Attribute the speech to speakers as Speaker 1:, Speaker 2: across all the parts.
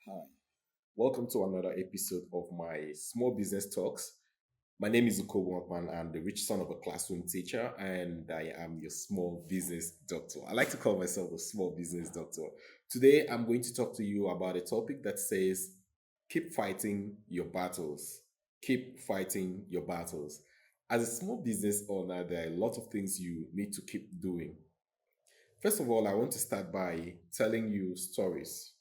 Speaker 1: Hi, welcome to another episode of my Small Business Talks. My name is Uko Wankman. I'm the rich son of a classroom teacher, and I am your small business doctor. I like to call myself a small business doctor. Today, I'm going to talk to you about a topic that says keep fighting your battles. Keep fighting your battles. As a small business owner, there are a lot of things you need to keep doing. First of all, I want to start by telling you stories.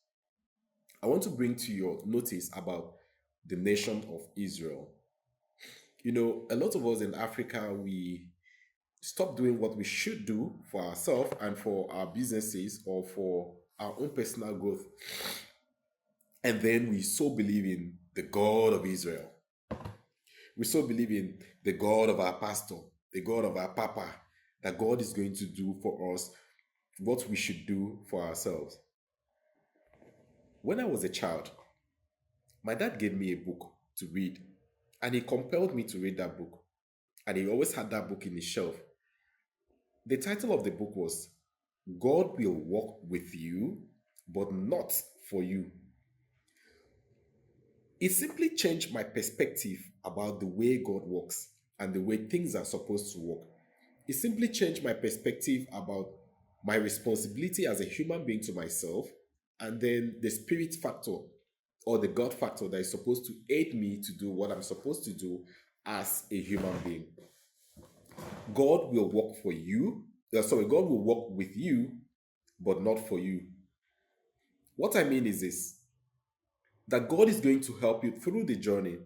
Speaker 1: I want to bring to your notice about the nation of Israel. A lot of us in Africa, we stop doing what we should do for ourselves and for our businesses or for our own personal growth. And then we so believe in the God of Israel. We so believe in the God of our pastor, the God of our papa, that God is going to do for us what we should do for ourselves. When I was a child, my dad gave me a book to read, and he compelled me to read that book. And he always had that book in his shelf. The title of the book was God Will Walk with You, but Not for You. It simply changed my perspective about the way God works and the way things are supposed to work. It simply changed my perspective about my responsibility as a human being to myself, and then the spirit factor or the God factor that is supposed to aid me to do what I'm supposed to do as a human being. God will work for you. God will work with you, but not for you. What I mean is this, that God is going to help you through the journey,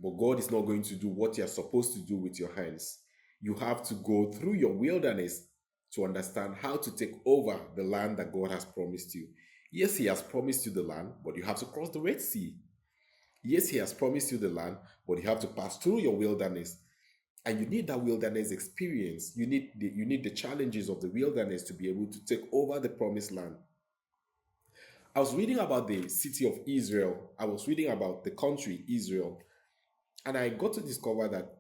Speaker 1: but God is not going to do what you're supposed to do with your hands. You have to go through your wilderness to understand how to take over the land that God has promised you. Yes, He has promised you the land, but you have to cross the Red Sea. Yes, He has promised you the land, but you have to pass through your wilderness. And you need that wilderness experience. You need the challenges of the wilderness to be able to take over the promised land. I was reading about the city of Israel. I was reading about the country Israel, and I got to discover that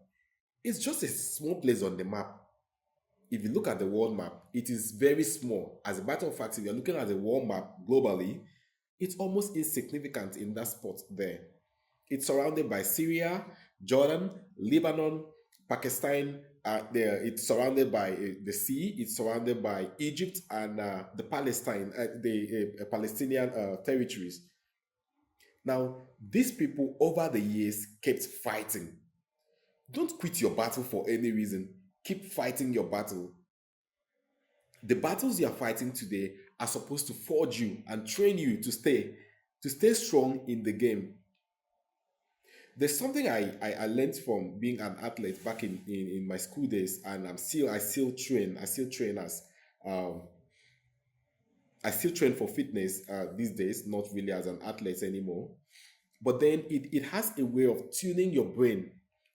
Speaker 1: it's just a small place on the map. If you look at the world map, it is very small. As a matter of fact, if you're looking at the world map globally, it's almost insignificant in that spot there. It's surrounded by Syria, Jordan, Lebanon, Pakistan. It's surrounded by the sea. It's surrounded by Egypt and the Palestinian territories. Now, these people over the years kept fighting. Don't quit your battle for any reason. Keep fighting your battle. The battles you are fighting today are supposed to forge you and train you to stay strong in the game. There's something I learned from being an athlete back in my school days, and I still train as um, I still train for fitness these days, not really as an athlete anymore. But then it has a way of tuning your brain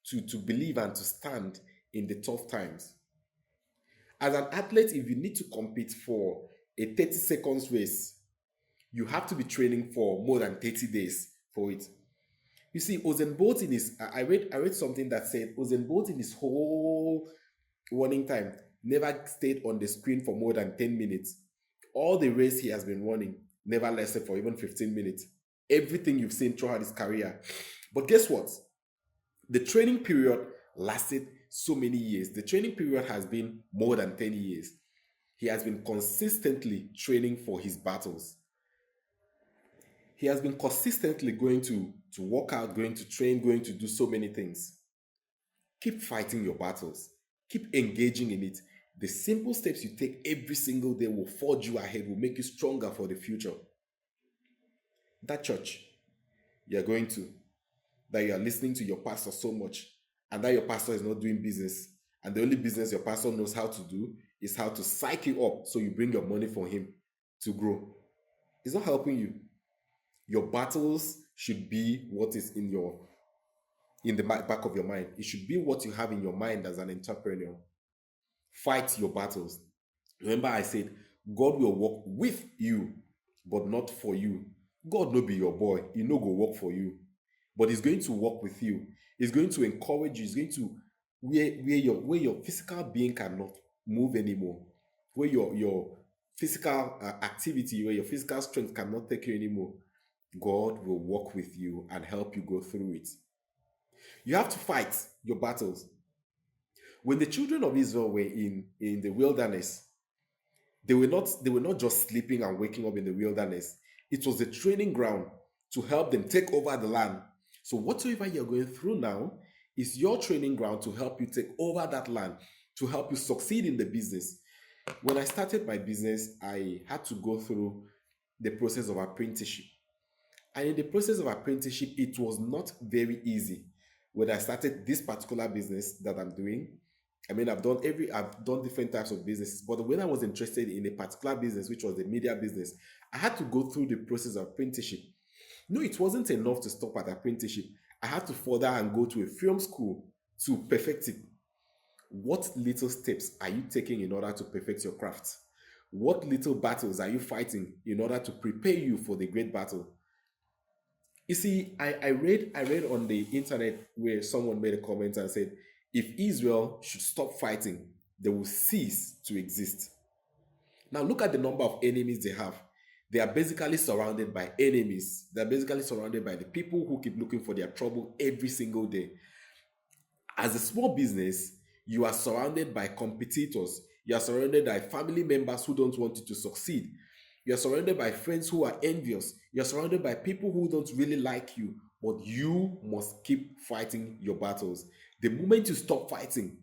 Speaker 1: to believe and to stand in the tough times. As an athlete, if you need to compete for a 30 seconds race, you have to be training for more than 30 days for it. You see, Usain Bolt in his I read something that said Usain Bolt in his whole running time never stayed on the screen for more than 10 minutes. All the race he has been running never lasted for even 15 minutes. Everything you've seen throughout his career. But guess what? The training period lasted so many years. The training period has been more than 10 years. He has been consistently training for his battles. He has been consistently going to work out, going to train, going to do so many things. Keep fighting your battles. Keep engaging in it. The simple steps you take every single day will forge you ahead, will make you stronger for the future. That church you're going to, that you are listening to your pastor so much, and that your pastor is not doing business, and the only business your pastor knows how to do is how to psych you up so you bring your money for him to grow. It's not helping you. Your battles should be what is in the back of your mind. It should be what you have in your mind as an entrepreneur. Fight your battles. Remember, I said God will work with you, but not for you. God no be your boy. He no go work for you, but He's going to work with you. He's going to encourage you. He's going to where your physical being cannot move anymore, where your physical activity, where your physical strength cannot take you anymore. God will walk with you and help you go through it. You have to fight your battles. When the children of Israel were in the wilderness, they were not just sleeping and waking up in the wilderness. It was a training ground to help them take over the land. So whatsoever you're going through now is your training ground to help you take over that land, to help you succeed in the business. When I started my business, I had to go through the process of apprenticeship. And in the process of apprenticeship, it was not very easy. When I started this particular business that I'm doing, I mean, I've done different types of businesses, but when I was interested in a particular business, which was the media business, I had to go through the process of apprenticeship. No, it wasn't enough to stop at apprenticeship. I had to further and go to a film school to perfect it. What little steps are you taking in order to perfect your craft? What little battles are you fighting in order to prepare you for the great battle? You see, I read on the internet where someone made a comment and said, if Israel should stop fighting, they will cease to exist. Now look at the number of enemies they have. They are basically surrounded by enemies. They're basically surrounded by the people who keep looking for their trouble every single day. As a small business, you are surrounded by competitors. You are surrounded by family members who don't want you to succeed. You are surrounded by friends who are envious. You are surrounded by people who don't really like you. But you must keep fighting your battles. The moment you stop fighting,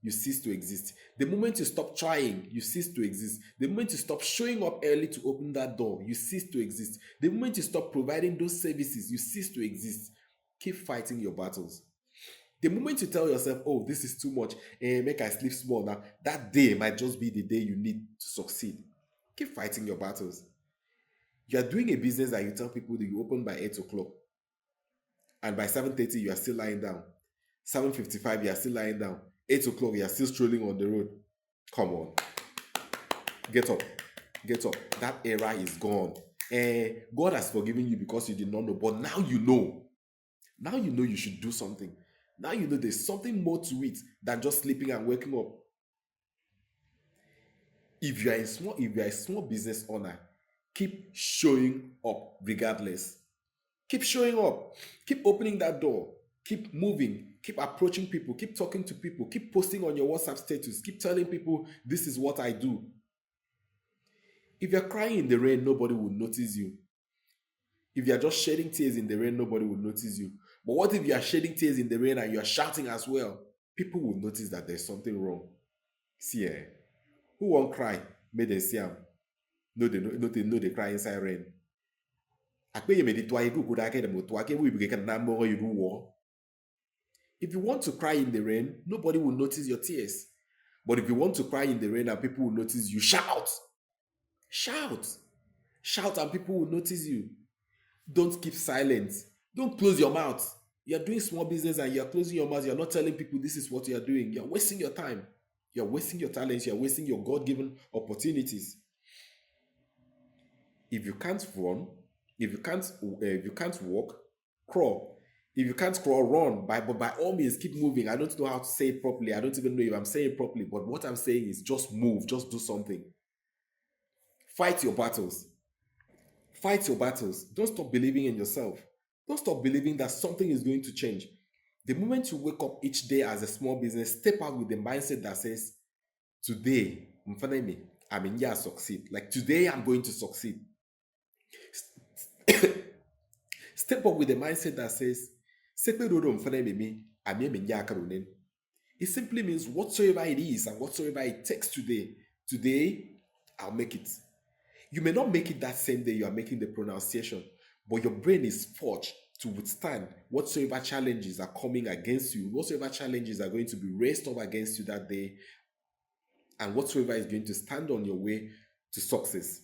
Speaker 1: you cease to exist. The moment you stop trying, you cease to exist. The moment you stop showing up early to open that door, you cease to exist. The moment you stop providing those services, you cease to exist. Keep fighting your battles. The moment you tell yourself, oh, this is too much, make I sleep small now, that day might just be the day you need to succeed. Keep fighting your battles. You are doing a business that you tell people that you open by 8 o'clock, and by 7:30 you are still lying down. 7:55 you are still lying down. 8 o'clock you are still strolling on the road. Come on. Get up. Get up. That era is gone. God has forgiven you because you did not know, but now you know. Now you know you should do something. Now you know there's something more to it than just sleeping and waking up. If you are a small business owner, keep showing up regardless. Keep showing up. Keep opening that door. Keep moving. Keep approaching people. Keep talking to people. Keep posting on your WhatsApp status. Keep telling people this is what I do. If you're crying in the rain, nobody will notice you. If you're just shedding tears in the rain, nobody will notice you. But what if you are shedding tears in the rain and you're shouting as well? People will notice that there's something wrong. See, who won't cry? May they see them. No, they cry inside rain. If you want to cry in the rain, nobody will notice your tears. But if you want to cry in the rain and people will notice you, shout. Shout. Shout and people will notice you. Don't keep silent. Don't close your mouth. You're doing small business and you're closing your mouth. You're not telling people this is what you're doing. You're wasting your time. You're wasting your talents. You're wasting your God-given opportunities. If you can't run, if you can't walk, crawl. If you can't crawl, run. But by all means, keep moving. I don't know how to say it properly. I don't even know if I'm saying it properly. But what I'm saying is just move. Just do something. Fight your battles. Fight your battles. Don't stop believing in yourself. Don't stop believing that something is going to change. The moment you wake up each day as a small business, step out with the mindset that says, today, I'm in here succeed. Like today, I'm going to succeed. Step up with the mindset that says, it simply means whatsoever it is and whatsoever it takes today, I'll make it. You may not make it that same day you are making the pronunciation, but your brain is forged to withstand whatsoever challenges are coming against you, whatsoever challenges are going to be raised up against you that day, and whatsoever is going to stand on your way to success.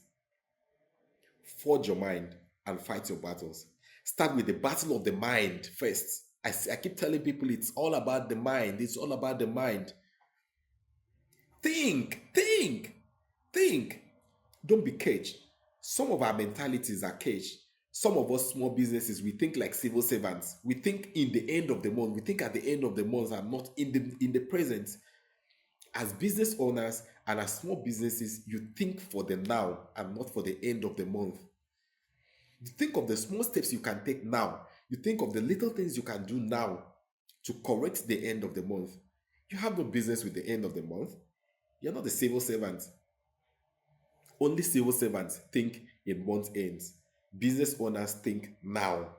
Speaker 1: Forge your mind and fight your battles. Start with the battle of the mind first. I keep telling people it's all about the mind. It's all about the mind. Think. Don't be caged. Some of our mentalities are caged. Some of us small businesses, we think like civil servants. We think in the end of the month. We think at the end of the month and not in the present. As business owners and as small businesses, you think for the now and not for the end of the month. You think of the small steps you can take now. You think of the little things you can do now to correct the end of the month. You have no business with the end of the month. You're not a civil servant. Only civil servants think in month ends. Business owners think now.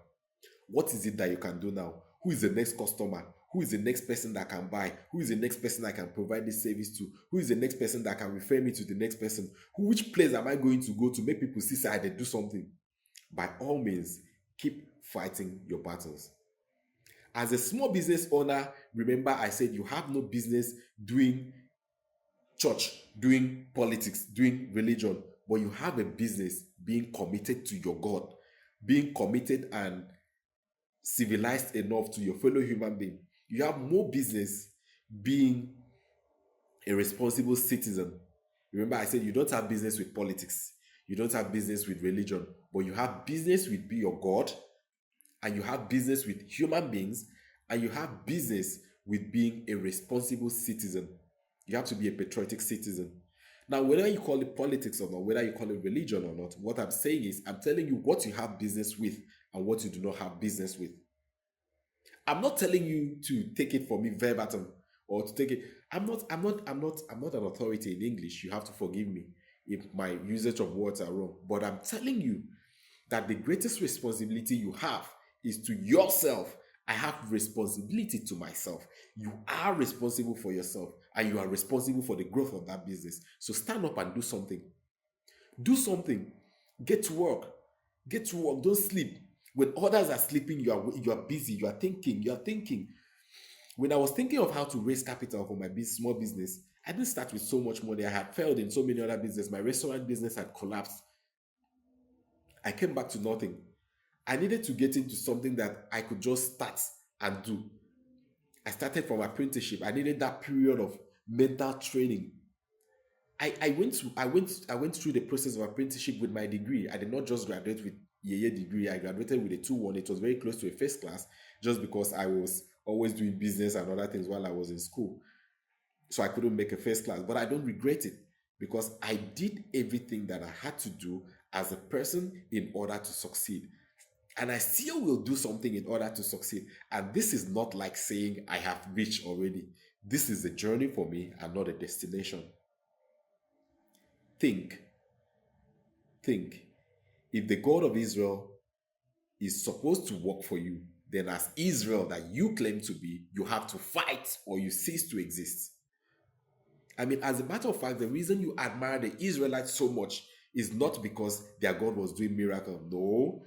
Speaker 1: What is it that you can do now? Who is the next customer? Who is the next person that can buy? Who is the next person I can provide this service to? Who is the next person that can refer me to the next person? Which place am I going to go to make people see say I did do something? By all means, keep fighting your battles. As a small business owner, remember I said you have no business doing church, doing politics, doing religion, but you have a business being committed to your God, being committed and civilized enough to your fellow human being. You have more business being a responsible citizen. Remember, I said you don't have business with politics, you don't have business with religion, but you have business with be your God, and you have business with human beings, and you have business with being a responsible citizen. You have to be a patriotic citizen. Now, whether you call it politics or not, whether you call it religion or not, what I'm saying is I'm telling you what you have business with and what you do not have business with. I'm not telling you to take it from me verbatim or to take it. I'm not an authority in English. You have to forgive me if my usage of words are wrong. But I'm telling you that the greatest responsibility you have is to yourself. I have responsibility to myself. You are responsible for yourself and you are responsible for the growth of that business. So stand up and do something. Do something. Get to work. Get to work. Don't sleep. When others are sleeping, you are busy. You are thinking. You are thinking. When I was thinking of how to raise capital for my small business, I didn't start with so much money. I had failed in so many other businesses. My restaurant business had collapsed. I came back to nothing. I needed to get into something that I could just start and do. I started from apprenticeship. I needed that period of mental training. I went through the process of apprenticeship with my degree. I did not just graduate with a degree. I graduated with a 2-1. It was very close to a first class just because I was always doing business and other things while I was in school. So I couldn't make a first class, but I don't regret it because I did everything that I had to do as a person in order to succeed. And I still will do something in order to succeed. And this is not like saying I have reached already. This is a journey for me and not a destination. Think, think. If the God of Israel is supposed to work for you, then as Israel that you claim to be, you have to fight or you cease to exist. I mean, as a matter of fact, the reason you admire the Israelites so much is not because their God was doing miracles. No.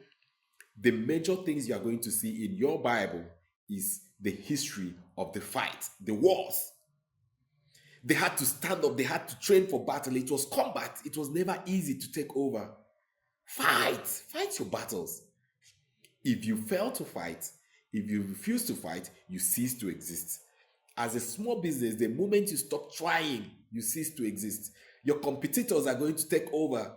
Speaker 1: The major things you are going to see in your Bible is the history of the fight, the wars. They had to stand up, they had to train for battle. It was combat, it was never easy to take over. Fight your battles. If you fail to fight, if you refuse to fight, you cease to exist. As a small business, the moment you stop trying, you cease to exist. Your competitors are going to take over.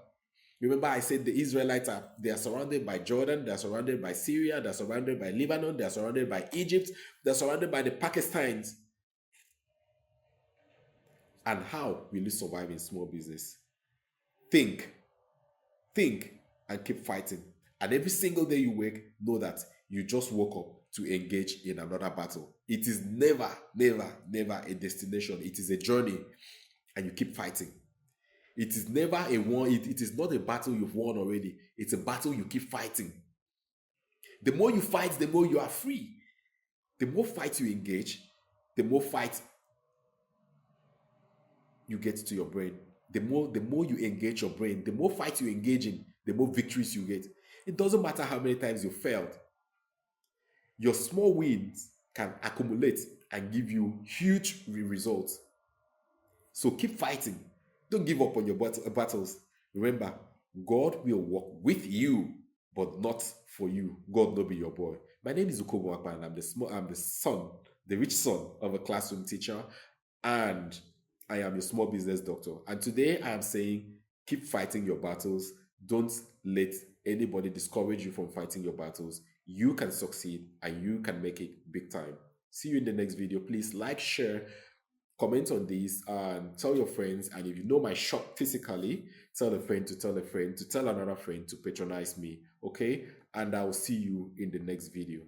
Speaker 1: Remember, I said the Israelites they are surrounded by Jordan, they are surrounded by Syria, they are surrounded by Lebanon, they are surrounded by Egypt, they are surrounded by the Pakistans. And how will you survive in small business? Think, and keep fighting. And every single day you wake, know that you just woke up to engage in another battle. It is never, never, never a destination. It is a journey, and you keep fighting. It is never a one. It is not a battle you've won already. It's a battle you keep fighting. The more you fight, the more you are free. The more fight you engage, the more fight you get to your brain. The more you engage your brain, the more fight you engage in, the more victories you get. It doesn't matter how many times you failed. Your small wins can accumulate and give you huge results. So keep fighting. Don't give up on your battles. Remember, God will work with you, but not for you. God will be your boy. My name is Ukobo Akpan, and the rich son of a classroom teacher, and I am your small business doctor. And today I am saying, keep fighting your battles. Don't let anybody discourage you from fighting your battles. You can succeed and you can make it big time. See you in the next video. Please like, share, Comment on this and tell your friends. And if you know my shop physically, tell a friend to tell a friend to tell another friend to patronize me. Okay. And I'll see you in the next video.